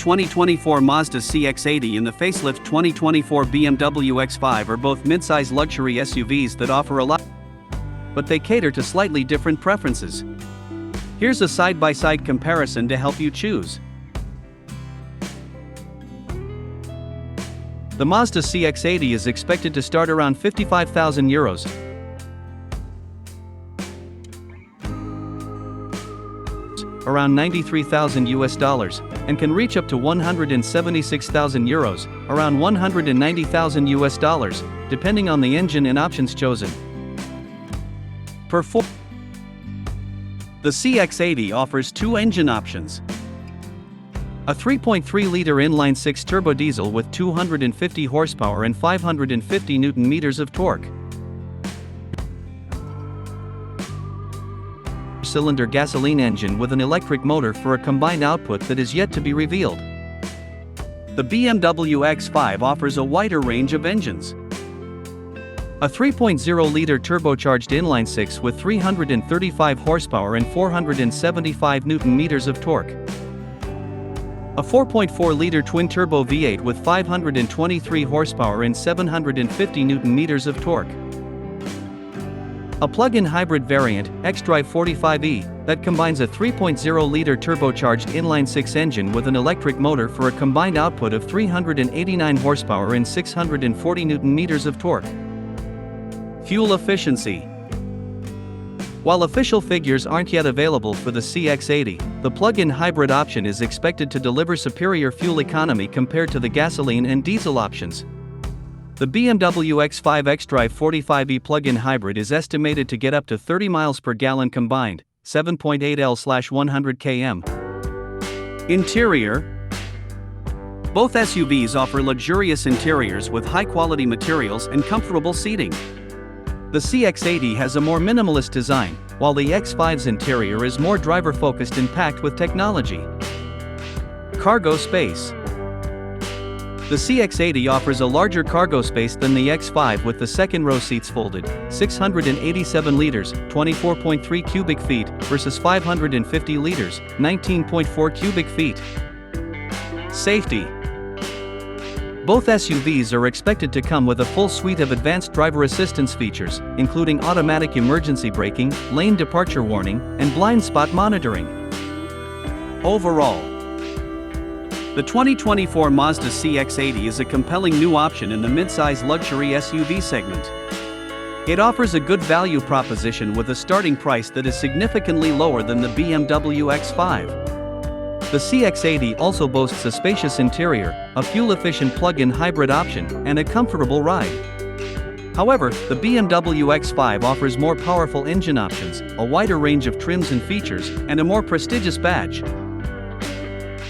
2024 Mazda CX-80 and the facelift 2024 BMW X5 are both midsize luxury SUVs that offer a lot, but they cater to slightly different preferences. Here's a side-by-side comparison to help you choose. The Mazda CX-80 is expected to start around €55,000, around $93,000, and can reach up to €176,000, around $190,000, depending on the engine and options chosen. The CX-80 offers two engine options. A 3.3-liter inline-six turbodiesel with 250 horsepower and 550 Nm of torque. Cylinder gasoline engine with an electric motor for a combined output that is yet to be revealed. The BMW X5 offers a wider range of engines. A 3.0-liter turbocharged inline-six with 335 horsepower and 475 Nm of torque. A 4.4-liter twin-turbo V8 with 523 horsepower and 750 Nm of torque. A plug-in hybrid variant, xDrive 45e, that combines a 3.0-liter turbocharged inline-six engine with an electric motor for a combined output of 389 horsepower and 640 Nm of torque. Fuel efficiency. While official figures aren't yet available for the CX-80, the plug-in hybrid option is expected to deliver superior fuel economy compared to the gasoline and diesel options. The BMW X5 xDrive 45e plug-in hybrid is estimated to get up to 30 miles per gallon combined, 7.8 L/100 km. Interior. Both SUVs offer luxurious interiors with high-quality materials and comfortable seating. The CX-80 has a more minimalist design, while the X5's interior is more driver-focused and packed with technology. Cargo space. The CX-80 offers a larger cargo space than the X5 with the second-row seats folded, 687 liters, 24.3 cubic feet, versus 550 liters, 19.4 cubic feet. Safety. Both SUVs are expected to come with a full suite of advanced driver assistance features, including automatic emergency braking, lane departure warning, and blind spot monitoring. Overall, the 2024 Mazda CX-80 is a compelling new option in the midsize luxury SUV segment. It offers a good value proposition with a starting price that is significantly lower than the BMW X5. The CX-80 also boasts a spacious interior, a fuel-efficient plug-in hybrid option, and a comfortable ride. However, the BMW X5 offers more powerful engine options, a wider range of trims and features, and a more prestigious badge.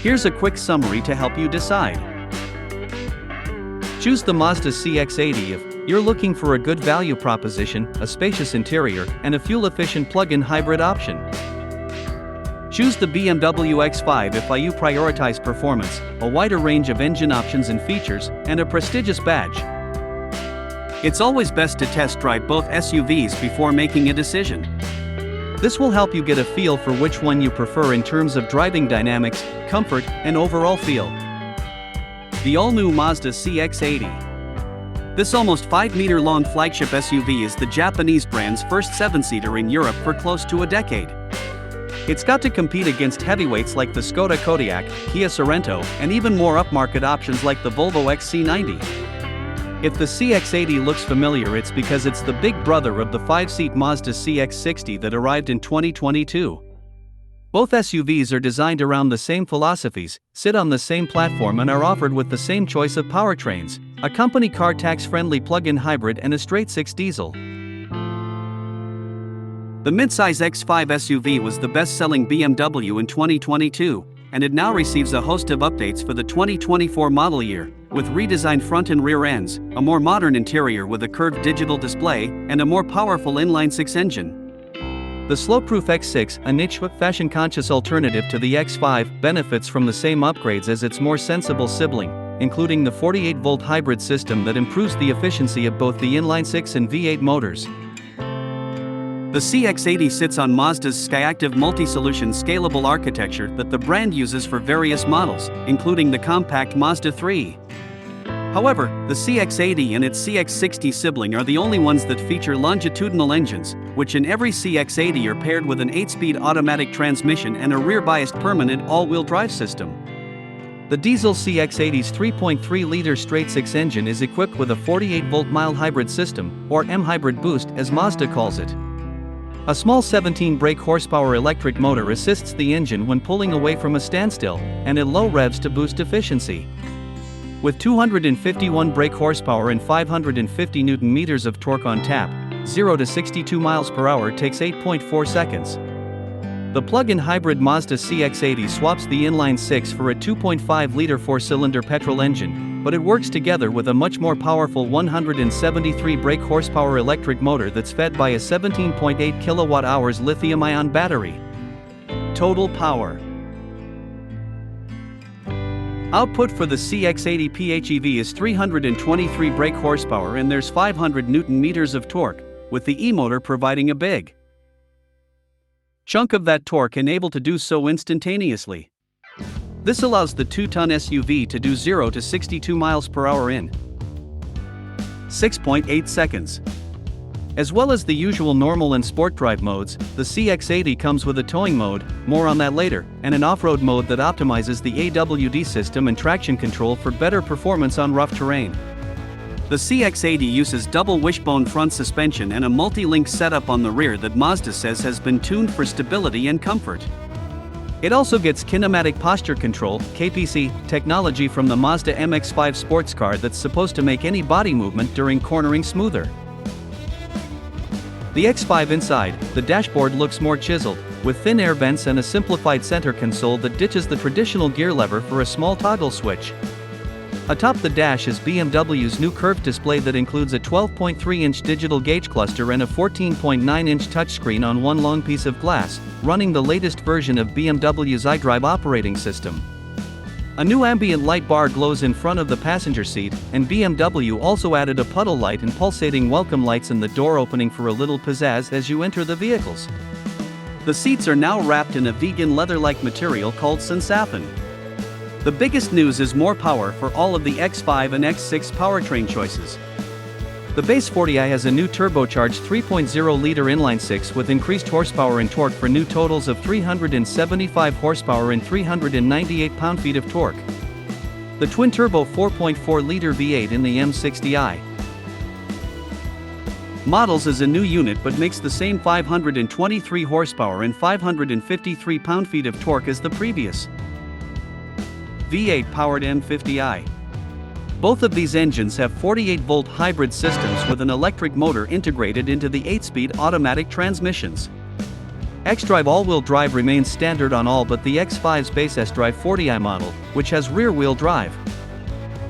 Here's a quick summary to help you decide. Choose the Mazda CX-80 if you're looking for a good value proposition, a spacious interior, and a fuel-efficient plug-in hybrid option. Choose the BMW X5 if you prioritize performance, a wider range of engine options and features, and a prestigious badge. It's always best to test drive both SUVs before making a decision. This will help you get a feel for which one you prefer in terms of driving dynamics, comfort, and overall feel. The all-new Mazda CX-80. This almost 5-meter-long flagship SUV is the Japanese brand's first 7-seater in Europe for close to a decade. It's got to compete against heavyweights like the Skoda Kodiaq, Kia Sorento, and even more upmarket options like the Volvo XC90. If the CX-80 looks familiar, it's because it's the big brother of the 5-seat Mazda CX-60 that arrived in 2022. Both SUVs are designed around the same philosophies, sit on the same platform, and are offered with the same choice of powertrains: a company car tax-friendly plug-in hybrid and a straight-six diesel. The midsize X5 SUV was the best-selling BMW in 2022, and it now receives a host of updates for the 2024 model year, with redesigned front and rear ends, a more modern interior with a curved digital display, and a more powerful inline-six engine. The slope-proof X6, a niche, fashion-conscious alternative to the X5, benefits from the same upgrades as its more sensible sibling, including the 48-volt hybrid system that improves the efficiency of both the inline-six and V8 motors. The CX-80 sits on Mazda's Skyactiv multi-solution scalable architecture that the brand uses for various models, including the compact Mazda 3. However, the CX-80 and its CX-60 sibling are the only ones that feature longitudinal engines, which in every CX-80 are paired with an 8-speed automatic transmission and a rear-biased permanent all-wheel drive system. The diesel CX-80's 3.3-liter straight-six engine is equipped with a 48-volt mild hybrid system, or M-hybrid boost as Mazda calls it. A small 17 brake horsepower electric motor assists the engine when pulling away from a standstill, and at low revs to boost efficiency. With 251 brake horsepower and 550 Nm of torque on tap, 0 to 62 miles per hour takes 8.4 seconds. The plug-in hybrid Mazda CX-80 swaps the inline-six for a 2.5-liter four-cylinder petrol engine, but it works together with a much more powerful 173 brake horsepower electric motor that's fed by a 17.8 kWh lithium-ion battery. Total power. Output for the CX-80 PHEV is 323 brake horsepower and there's 500 Nm of torque, with the e-motor providing a big chunk of that torque and able to do so instantaneously. This allows the 2-ton SUV to do 0 to 62 miles per hour in 6.8 seconds. As well as the usual normal and sport drive modes, the CX-80 comes with a towing mode, more on that later, and an off-road mode that optimizes the AWD system and traction control for better performance on rough terrain. The CX-80 uses double wishbone front suspension and a multi-link setup on the rear that Mazda says has been tuned for stability and comfort. It also gets kinematic posture control (KPC) technology from the Mazda MX-5 sports car that's supposed to make any body movement during cornering smoother. The X5 inside, the dashboard looks more chiseled, with thin air vents and a simplified center console that ditches the traditional gear lever for a small toggle switch. Atop the dash is BMW's new curved display that includes a 12.3-inch digital gauge cluster and a 14.9-inch touchscreen on one long piece of glass, running the latest version of BMW's iDrive operating system. A new ambient light bar glows in front of the passenger seat, and BMW also added a puddle light and pulsating welcome lights in the door opening for a little pizzazz as you enter the vehicles. The seats are now wrapped in a vegan leather-like material called Sensafin. The biggest news is more power for all of the X5 and X6 powertrain choices. The base 40i has a new turbocharged 3.0-liter inline-six with increased horsepower and torque for new totals of 375 horsepower and 398 pound-feet of torque. The twin-turbo 4.4-liter V8 in the M60i models is a new unit but makes the same 523 horsepower and 553 pound-feet of torque as the previous V8-powered M50i. Both of these engines have 48-volt hybrid systems with an electric motor integrated into the 8-speed automatic transmissions. xDrive all-wheel drive remains standard on all but the X5's base xDrive 40i model, which has rear-wheel drive.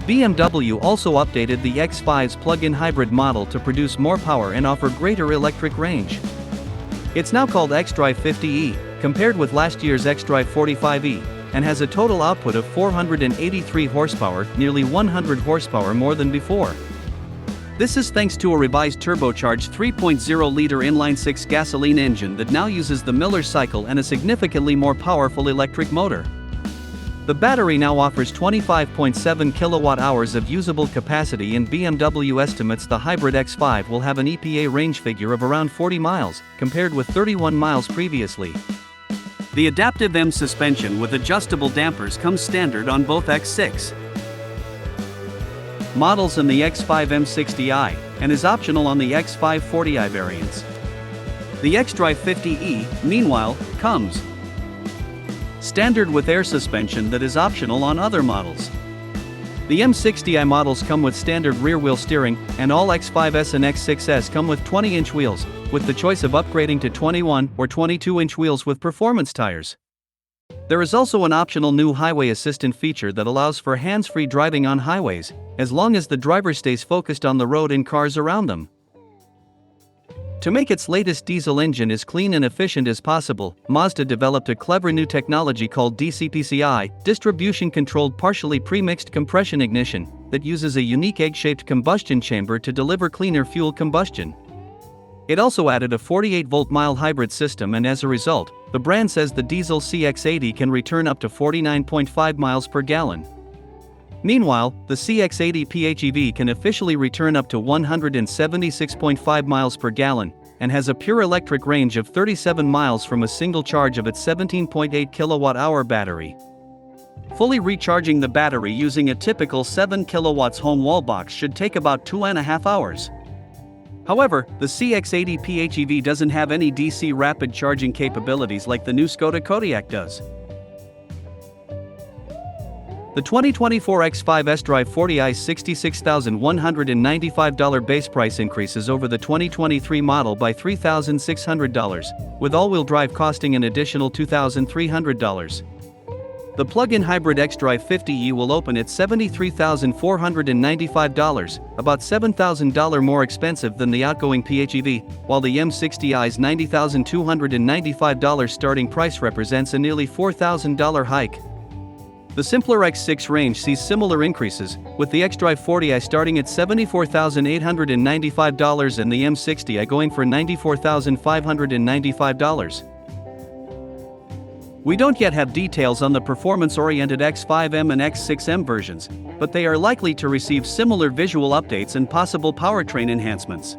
BMW also updated the X5's plug-in hybrid model to produce more power and offer greater electric range. It's now called xDrive 50e, compared with last year's xDrive 45e, and has a total output of 483 horsepower, nearly 100 horsepower more than before. This is thanks to a revised turbocharged 3.0-liter inline-six gasoline engine that now uses the Miller cycle and a significantly more powerful electric motor. The battery now offers 25.7 kilowatt-hours of usable capacity, and BMW estimates the hybrid X5 will have an EPA range figure of around 40 miles, compared with 31 miles previously. The adaptive M suspension with adjustable dampers comes standard on both X6 models and the X5 M60i, and is optional on the X5 40i variants. The xDrive 50e, meanwhile, comes standard with air suspension that is optional on other models. The M60i models come with standard rear-wheel steering, and all X5s and X6s come with 20-inch wheels, with the choice of upgrading to 21 or 22-inch wheels with performance tires. There is also an optional new highway assistant feature that allows for hands-free driving on highways, as long as the driver stays focused on the road and cars around them. To make its latest diesel engine as clean and efficient as possible, Mazda developed a clever new technology called DCPCI, distribution-controlled partially pre-mixed compression ignition, that uses a unique egg-shaped combustion chamber to deliver cleaner fuel combustion. It also added a 48-volt mild hybrid system, and as a result, the brand says the diesel CX-80 can return up to 49.5 miles per gallon. Meanwhile, the CX-80 PHEV can officially return up to 176.5 miles per gallon, and has a pure electric range of 37 miles from a single charge of its 17.8 kilowatt-hour battery. Fully recharging the battery using a typical 7 kilowatts home wall box should take about 2.5 hours. However, the CX-80 PHEV doesn't have any DC rapid charging capabilities like the new Skoda Kodiaq does. The 2024 X5 S-Drive 40i's $66,195 base price increases over the 2023 model by $3,600, with all-wheel drive costing an additional $2,300. The plug-in hybrid X-Drive 50e will open at $73,495, about $7,000 more expensive than the outgoing PHEV, while the M60i's $90,295 starting price represents a nearly $4,000 hike. The simpler X6 range sees similar increases, with the X-Drive 40i starting at $74,895 and the M60i going for $94,595. We don't yet have details on the performance-oriented X5M and X6M versions, but they are likely to receive similar visual updates and possible powertrain enhancements.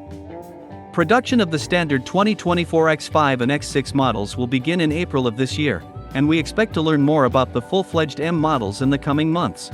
Production of the standard 2024 X5 and X6 models will begin in April of this year, and we expect to learn more about the full-fledged M models in the coming months.